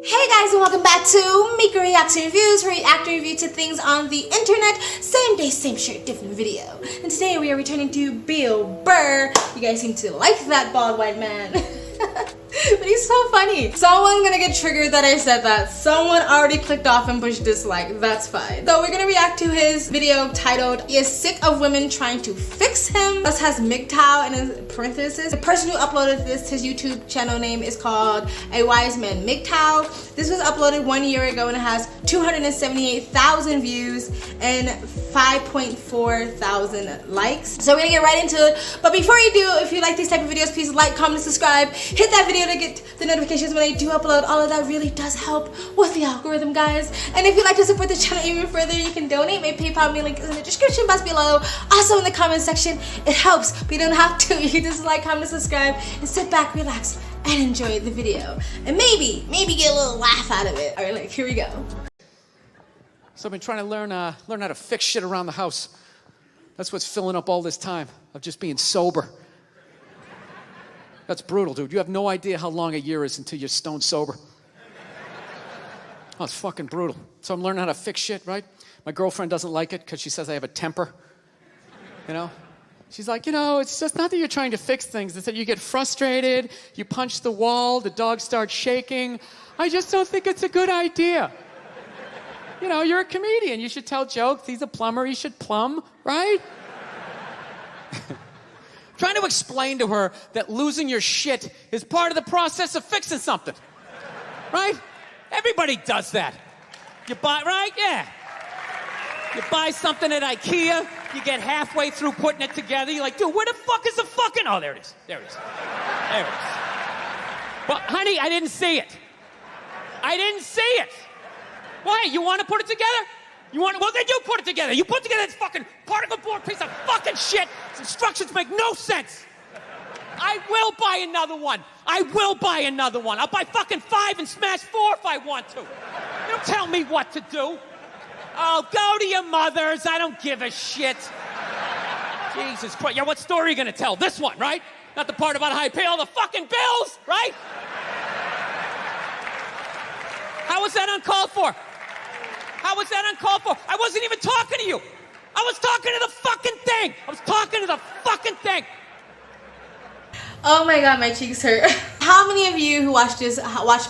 Hey guys, and welcome back to Mika Reacts and Reviews, where we react and review to things on the internet. Same day, same shirt, different video. And today we are returning to Burr. You guys seem to like that bald white man. But he's so funny. Someone's gonna get triggered that I said that. Someone already clicked off and pushed dislike. That's fine. So we're gonna react to his video titled, "He is sick of women trying to fix him." This has MGTOW in parentheses. The person who uploaded this, his YouTube channel name is called A Wise Man MGTOW. This was uploaded 1 year ago and it has 278,000 views and 5.4 thousand likes. So we're gonna get right into it. But before you do, if you like these type of videos, please like, comment, subscribe, hit that video to get the notifications when I do upload. All of that really does help with the algorithm, guys. And if you'd like to support the channel even further, you can donate. My PayPal link is in the description box below. Also in the comment section. It helps, but you don't have to. You can just like, comment, subscribe, and sit back, relax, and enjoy the video. And maybe get a little laugh out of it. All right, here we go. So I've been trying to learn how to fix shit around the house. That's what's filling up all this time of just being sober. That's brutal, dude. You have no idea how long a year is until you're stone sober. Oh, it's fucking brutal. So I'm learning how to fix shit, right? My girlfriend doesn't like it because she says I have a temper. You know? She's like, you know, it's just not that you're trying to fix things. It's that you get frustrated, you punch the wall, the dog starts shaking. I just don't think it's a good idea. You know, you're a comedian. You should tell jokes. He's a plumber. He should plumb, right? Trying to explain to her that losing your shit is part of the process of fixing something, right? Everybody does that. You buy, right? Yeah. You buy something at IKEA. You get halfway through putting it together. You're like, dude, where the fuck is the fucking... Oh, there it is. There it is. There it is. Well, honey, I didn't see it. I didn't see it. Why? You want to put it together? You want to... Well, then you put it together. You put together this fucking particle board piece of fucking shit. Its instructions make no sense. I will buy another one. I will buy another one. I'll buy fucking 5 and smash 4 if I want to. You don't tell me what to do. Oh, go to your mother's. I don't give a shit. Jesus Christ. Yeah, what story are you going to tell? This one, right? Not the part about how I pay all the fucking bills, right? How was that uncalled for? How was that uncalled for? I wasn't even talking to you. I was talking to the fucking thing. I was talking to the fucking thing. Oh my god, my cheeks hurt. How many of you who watch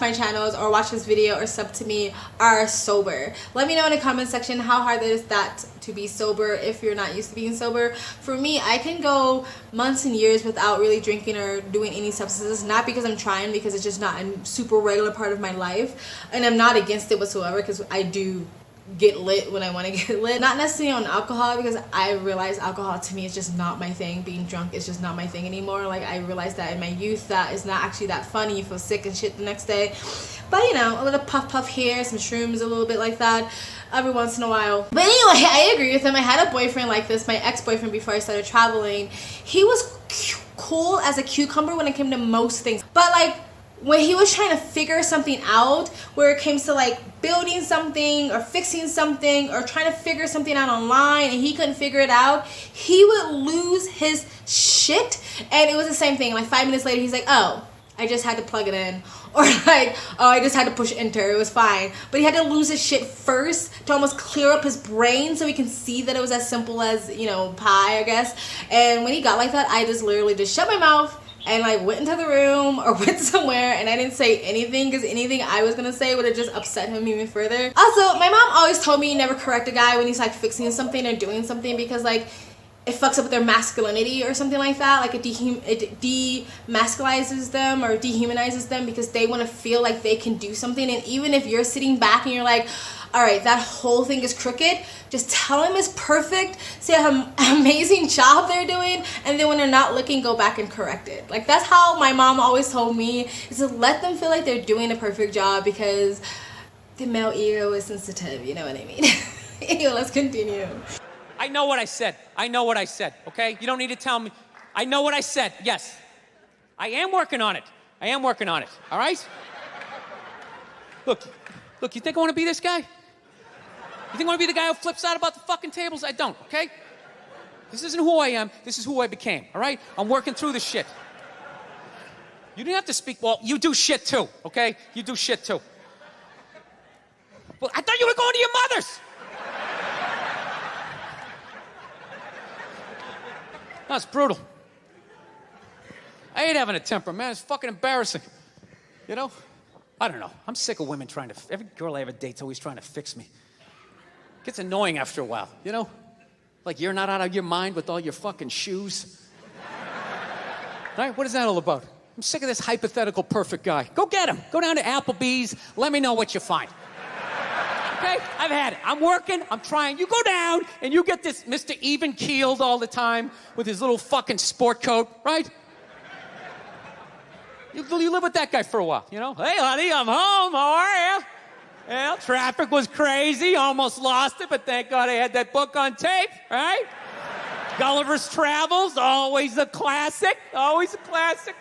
my channels or watch this video or sub to me are sober? Let me know in the comment section how hard it is that to be sober if you're not used to being sober. For me, I can go months and years without really drinking or doing any substances, not because I'm trying, because it's just not a super regular part of my life. And I'm not against it whatsoever, because I do get lit when I want to get lit. Not necessarily on alcohol, because I realize alcohol to me is just not my thing. Being drunk is just not my thing anymore. Like, I realized that in my youth that it's not actually that funny. You feel sick and shit the next day. But you know, a little puff here, some shrooms, a little bit like that every once in a while. But anyway, I agree with him. I had a boyfriend like this, my ex-boyfriend, before I started traveling. He was cool as a cucumber when it came to most things. But like, when he was trying to figure something out, where it came to like building something or fixing something or trying to figure something out online and he couldn't figure it out, he would lose his shit. And it was the same thing. Like 5 minutes later, he's like, oh, I just had to plug it in. Or like, oh, I just had to push enter. It was fine. But he had to lose his shit first to almost clear up his brain so he can see that it was as simple as, you know, pie, I guess. And when he got like that, I just literally just shut my mouth and like went into the room or went somewhere, and I didn't say anything, because anything I was gonna say would have just upset him even further. Also, my mom always told me never correct a guy when he's like fixing something or doing something, because like it fucks up their masculinity or something like that. Like it demasculizes them or dehumanizes them, because they want to feel like they can do something. And even if you're sitting back and you're like, all right, that whole thing is crooked, just tell him it's perfect, say how amazing job they're doing, and then when they're not looking, go back and correct it. Like, that's how my mom always told me, is to let them feel like they're doing a perfect job, because the male ego is sensitive, you know what I mean? Anyway, let's continue. I know what I said. I know what I said, okay? You don't need to tell me. I know what I said, yes. I am working on it. I am working on it, all right? Look, you think I want to be this guy? You think I want to be the guy who flips out about the fucking tables? I don't, okay? This isn't who I am. This is who I became, all right? I'm working through this shit. You didn't have to speak. Well, you do shit too, okay? You do shit too. Well, I thought you were going to your mother's. That's brutal. I hate having a temper, man. It's fucking embarrassing. You know? I don't know. I'm sick of women trying to... Every girl I ever date's always trying to fix me. It gets annoying after a while, you know? Like you're not out of your mind with all your fucking shoes. Right? What is that all about? I'm sick of this hypothetical perfect guy. Go get him. Go down to Applebee's. Let me know what you find. Okay? I've had it. I'm working. I'm trying. You go down and you get this Mr. Even-keeled all the time with his little fucking sport coat, right? You live with that guy for a while, you know? Hey, honey, I'm home. How are you? Well, traffic was crazy. Almost lost it, but thank God I had that book on tape, right? Gulliver's Travels, always a classic. Always a classic.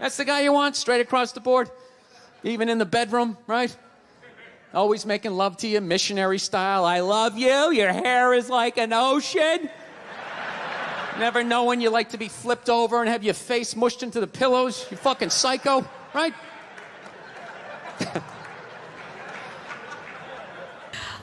That's the guy you want, straight across the board. Even in the bedroom, right? Always making love to you, missionary style. I love you. Your hair is like an ocean. Never knowing you like to be flipped over and have your face mushed into the pillows. You fucking psycho, right?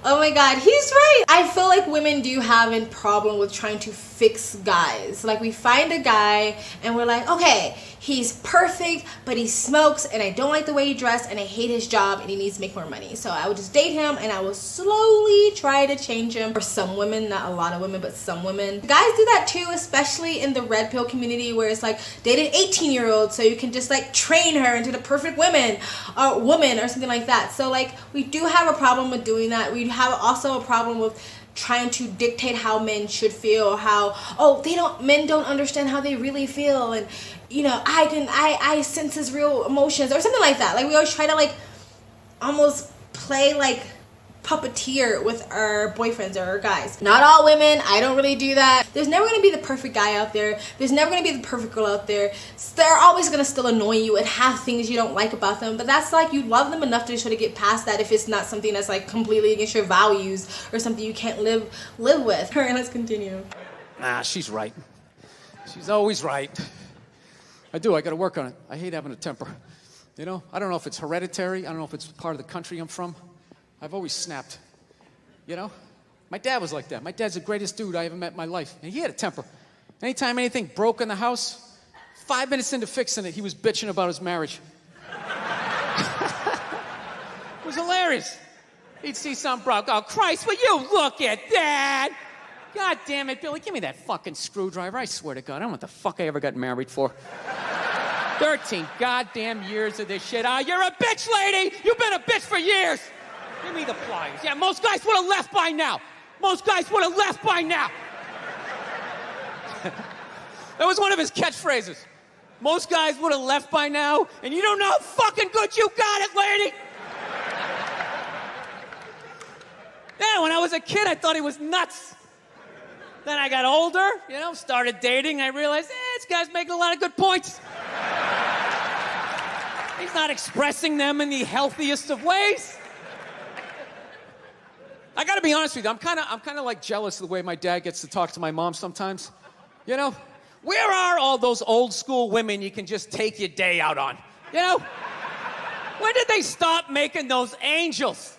Oh my God, he's right. I feel like women do have a problem with trying to fix guys. Like we find a guy and we're like, okay, he's perfect, but he smokes and I don't like the way he dressed and I hate his job and he needs to make more money. So I would just date him and I will slowly try to change him. For some women, not a lot of women, but some women. Guys do that too, especially in the red pill community where it's like date an 18-year-old so you can just like train her into the perfect woman or something like that. So like we do have a problem with doing that. We have also a problem with trying to dictate how men should feel, how men don't understand how they really feel, and you know I sense his real emotions or something like that. Like we always try to like almost play like puppeteer with our boyfriends or our guys. Not all women, I don't really do that. There's never going to be the perfect guy out there. There's never going to be the perfect girl out there. They're always going to still annoy you and have things you don't like about them, but that's like you love them enough to sort of get past that if it's not something that's like completely against your values or something you can't live with. All right, let's continue. Nah, she's right. She's always right. I got to work on it. I hate having a temper. You know, I don't know if it's hereditary. I don't know if it's part of the country I'm from. I've always snapped, you know? My dad was like that. My dad's the greatest dude I ever met in my life. And he had a temper. Anytime anything broke in the house, 5 minutes into fixing it, he was bitching about his marriage. It was hilarious. He'd see something broke. Oh, Christ, will you look at that? God damn it, Billy, give me that fucking screwdriver. I swear to God, I don't know what the fuck I ever got married for. 13 goddamn years of this shit. You're a bitch, lady. You've been a bitch for years. Give me the pliers. Yeah, most guys would have left by now. Most guys would have left by now. That was one of his catchphrases. Most guys would have left by now, and you don't know how fucking good you got it, lady. Yeah, when I was a kid, I thought he was nuts. Then I got older, you know, started dating, I realized, this guy's making a lot of good points. He's not expressing them in the healthiest of ways. I gotta be honest with you, I'm kind of like jealous of the way my dad gets to talk to my mom sometimes. You know, where are all those old school women you can just take your day out on? You know, when did they stop making those angels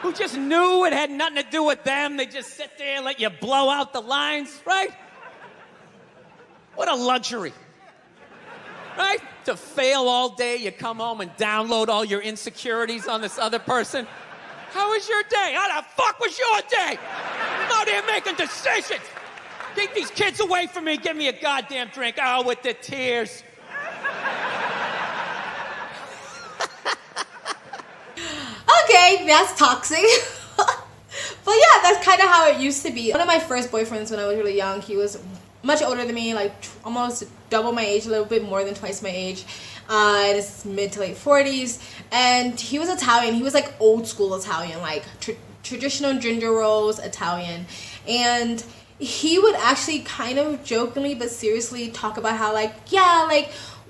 who just knew it had nothing to do with them? They just sit there and let you blow out the lines, right? What a luxury, right? To fail all day, you come home and download all your insecurities on this other person. How was your day? How the fuck was your day? I'm out here making decisions. Keep these kids away from me. Give me a goddamn drink. Oh, with the tears. Okay, that's toxic. But yeah, that's kind of how it used to be. One of my first boyfriends when I was really young, he was much older than me, like almost double my age, a little bit more than twice my age. In his mid to late 40s, and he was Italian. He was like old school Italian, like traditional ginger rolls Italian, and he would actually kind of jokingly but seriously talk about how like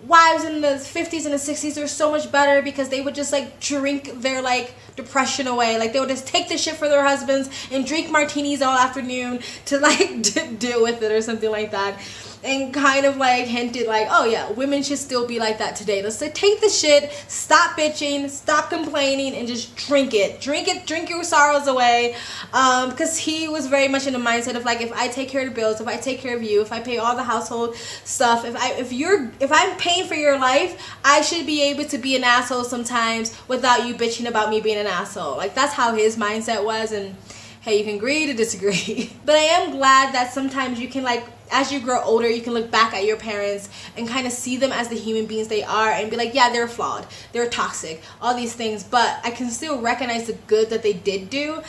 wives in the 50s and the 60s are so much better because they would just like drink their like depression away. Like they would just take the shit for their husbands and drink martinis all afternoon to like deal with it or something like that. and kind of like hinted like, oh yeah, women should still be like that today. Let's say take the shit, stop bitching, stop complaining, and just drink your sorrows away. Because he was very much in the mindset of like, if I take care of the bills, if I take care of you, if I pay all the household stuff, if I'm paying for your life, I should be able to be an asshole sometimes without you bitching about me being an asshole. Like, that's how his mindset was. And hey, you can agree to disagree. But I am glad that sometimes you can, like, as you grow older, you can look back at your parents and kind of see them as the human beings they are and be like, yeah, they're flawed, they're toxic, all these things, but I can still recognize the good that they did do.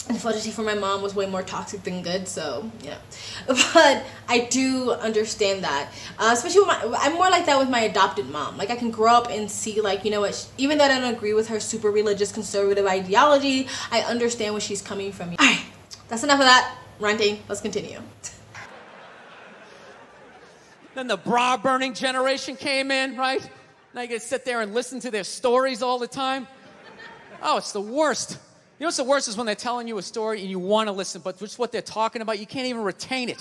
Unfortunately for my mom was way more toxic than good, so yeah. But I do understand that, especially with I'm more like that with my adopted mom. Like, I can grow up and see, like, you know what, even though I don't agree with her super religious conservative ideology, I understand where she's coming from. All right, that's enough of that ranting. Let's continue. Then the bra burning generation came in, right? Now you gotta sit there and listen to their stories all the time. Oh, it's the worst. You know what's the worst is when they're telling you a story and you want to listen, but just what they're talking about, you can't even retain it.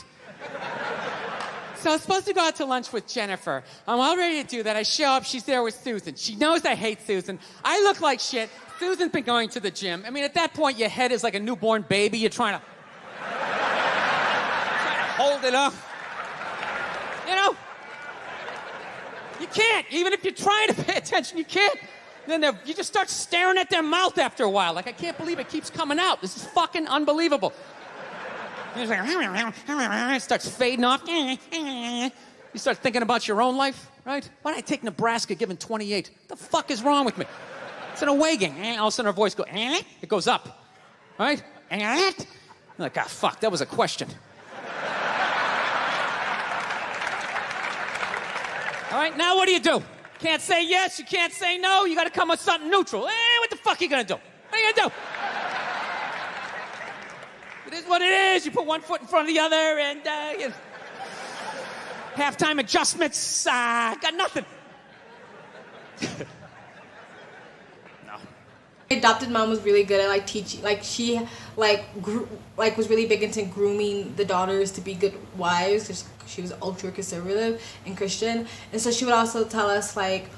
So I was supposed to go out to lunch with Jennifer. I'm all ready to do that. I show up, she's there with Susan. She knows I hate Susan. I look like shit. Susan's been going to the gym. I mean, at that point, your head is like a newborn baby. You're trying to hold it up. You know? You can't. Even if you're trying to pay attention, you can't. Then you just start staring at their mouth after a while. Like, I can't believe it keeps coming out. This is fucking unbelievable. It's like, it starts fading off. You start thinking about your own life, right? Why did I take Nebraska given 28? What the fuck is wrong with me? It's an away game. All of a sudden her voice goes, it goes up, right? You're like, ah, fuck, that was a question. All right, now what do? Can't say yes, you can't say no, you gotta come with something neutral. What the fuck are you gonna do? What are you gonna do? It is what it is. You put one foot in front of the other and, you know, halftime adjustments, got nothing. No. My adopted mom was really good at like teaching, like she was really big into grooming the daughters to be good wives, because she was ultra conservative and Christian. And so she would also tell us, like,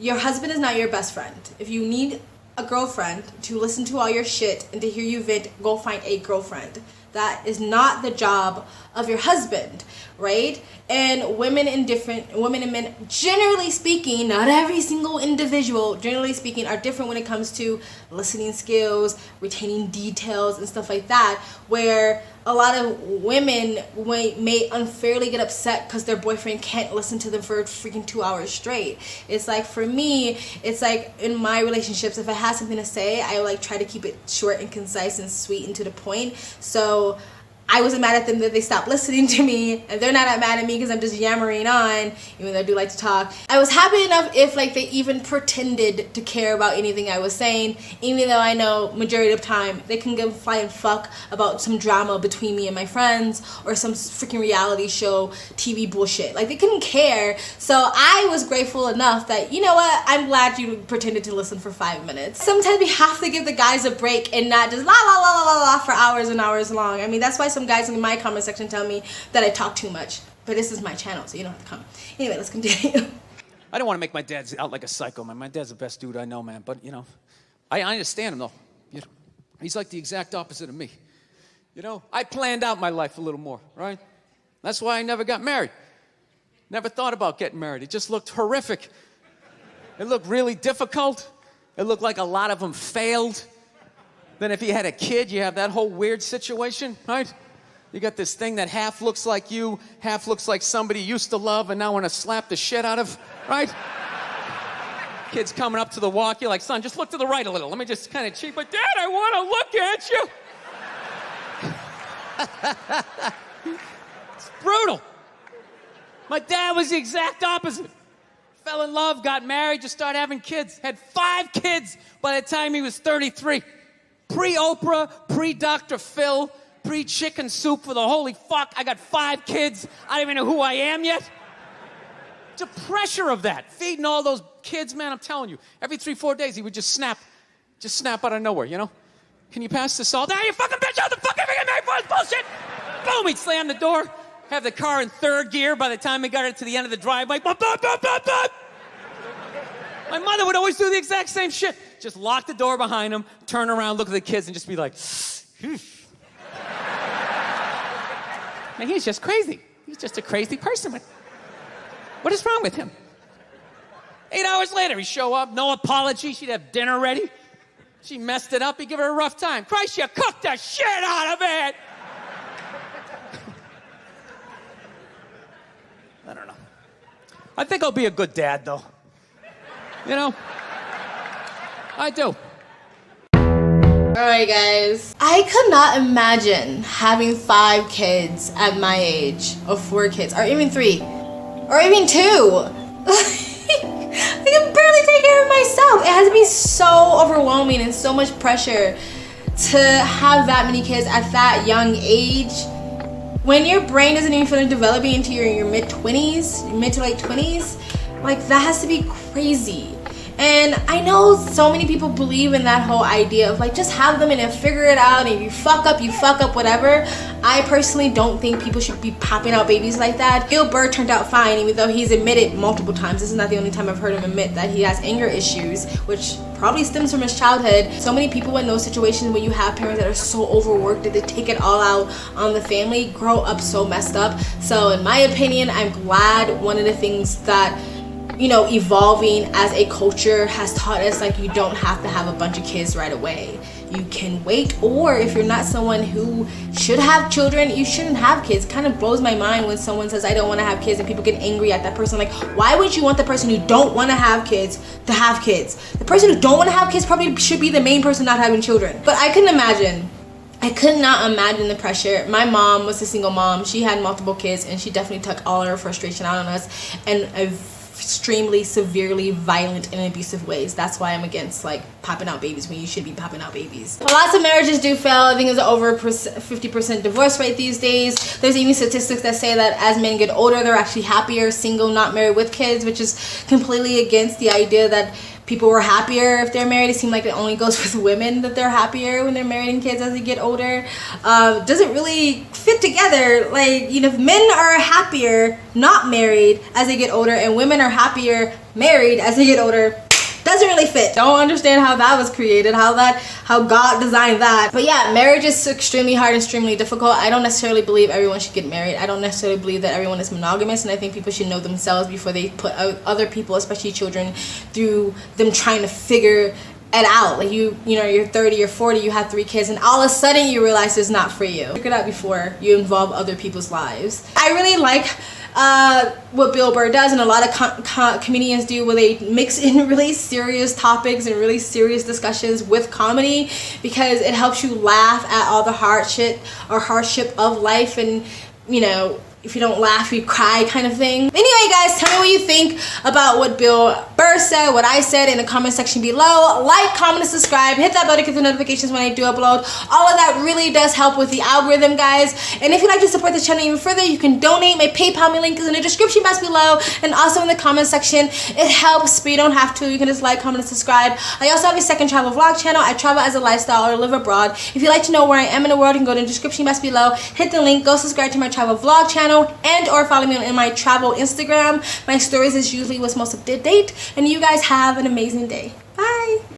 your husband is not your best friend. If you need a girlfriend to listen to all your shit and to hear you vent, go find a girlfriend. That is not the job of your husband, right? And women and men, generally speaking, not every single individual, generally speaking, are different when it comes to listening skills, retaining details, and stuff like that, where a lot of women may unfairly get upset because their boyfriend can't listen to them for freaking 2 hours straight. It's like, for me, it's like in my relationships, if I have something to say, I like try to keep it short and concise and sweet and to the point. So I wasn't mad at them that they stopped listening to me, and they're not mad at me because I'm just yammering on, even though I do like to talk. I was happy enough if like they even pretended to care about anything I was saying, even though I know majority of the time they can give a flying fuck about some drama between me and my friends or some freaking reality show TV bullshit. Like, they couldn't care. So I was grateful enough that, you know what, I'm glad you pretended to listen for 5 minutes. Sometimes we have to give the guys a break and not just la la la la la for hours and hours long. I mean, that's why some guys in my comment section tell me that I talk too much. But this is my channel, so you don't have to come. Anyway, let's continue. I don't want to make my dad out like a psycho, man. My dad's the best dude I know, man. But, you know, I understand him, though. You know, he's like the exact opposite of me. You know, I planned out my life a little more, right? That's why I never got married. Never thought about getting married. It just looked horrific. It looked really difficult. It looked like a lot of them failed. Then if you had a kid, you have that whole weird situation, right? You got this thing that half looks like you, half looks like somebody you used to love and now want to slap the shit out of, right? Kid's coming up to the walk, you're like, son, just look to the right a little. Let me just kind of cheat, but Dad, I want to look at you. It's brutal. My dad was the exact opposite. Fell in love, got married, just started having kids. Had 5 kids by the time he was 33. Pre-Oprah, pre-Dr. Phil, pre-chicken soup for the holy fuck. I got 5 kids. I don't even know who I am yet. The pressure of that, feeding all those kids, man, I'm telling you. Every 3-4 days, he would just snap out of nowhere, you know? Can you pass the salt? Ah, you fucking bitch, how the fuck am I getting married for this bullshit? Boom, he'd slam the door. have the car in third gear by the time we got it to the end of the driveway. Bop, bop, bop, bop, bop. My mother would always do the exact same shit. Just lock the door behind him, turn around, look at the kids, and just be like, Man, he's just crazy. He's just a crazy person. What is wrong with him? 8 hours later, he'd show up, no apology. She'd have dinner ready. She messed it up. He'd give her a rough time. Christ, you cooked the shit out of it. I don't know. I think I'll be a good dad, though. You know? I do. Alright guys, I could not imagine having 5 kids at my age, or 4 kids, or even 3, or even 2. I can barely take care of myself. It has to be so overwhelming and so much pressure to have that many kids at that young age. When your brain doesn't even feel like developing into your mid-20s, mid to late 20s, like that has to be crazy. And I know so many people believe in that whole idea of like just have them and then figure it out, and if you fuck up, whatever. I personally don't think people should be popping out babies like that. Burr turned out fine, even though he's admitted multiple times. This is not the only time I've heard him admit that he has anger issues, which probably stems from his childhood. So many people in those situations when you have parents that are so overworked that they take it all out on the family grow up so messed up. So in my opinion, I'm glad one of the things that, you know, evolving as a culture has taught us, like, you don't have to have a bunch of kids right away. You can wait, or if you're not someone who should have children, you shouldn't have kids. It kind of blows my mind when someone says I don't want to have kids and people get angry at that person. Like, why would you want the person who don't want to have kids to have kids? The person who don't want to have kids probably should be the main person not having children. But I couldn't imagine. I could not imagine the pressure. My mom was a single mom. She had multiple kids, and she definitely took all her frustration out on us, and extremely severely violent and abusive ways. That's why I'm against like popping out babies when you should be popping out babies. Lots of marriages do fail. I think there's over 50% divorce rate these days. There's even statistics that say that as men get older, they're actually happier single, not married with kids, which is completely against the idea that people were happier if they're married. It seems like it only goes with women that they're happier when they're married and kids as they get older. Doesn't really fit together. Like, you know, if men are happier not married as they get older and women are happier married as they get older, doesn't really fit. Don't understand how that was created, how God designed that. But yeah, marriage is extremely hard and extremely difficult. I don't necessarily believe everyone should get married. I don't necessarily believe that everyone is monogamous, and I think people should know themselves before they put other people, especially children, through them trying to figure it out. Like you know, you're 30 or 40, you have 3 kids, and all of a sudden you realize it's not for you. Figure it out before you involve other people's lives. I really like what Burr does, and a lot of comedians do, where they mix in really serious topics and really serious discussions with comedy, because it helps you laugh at all the hardship of life, and, you know, if you don't laugh, you cry kind of thing. Anyway, guys, tell me what you think about what Burr said, what I said, in the comment section below. Like, comment, and subscribe. Hit that bell to get the notifications when I do upload. All of that really does help with the algorithm, guys. And if you'd like to support the channel even further, you can donate. My PayPal link is in the description box below, and also in the comment section. It helps, but you don't have to. You can just like, comment, and subscribe. I also have a second travel vlog channel. I travel as a lifestyle or live abroad. If you'd like to know where I am in the world, you can go to the description box below. Hit the link. Go subscribe to my travel vlog channel, and or follow me on my travel Instagram. My stories is usually what's most up to date, and you guys have an amazing day. Bye.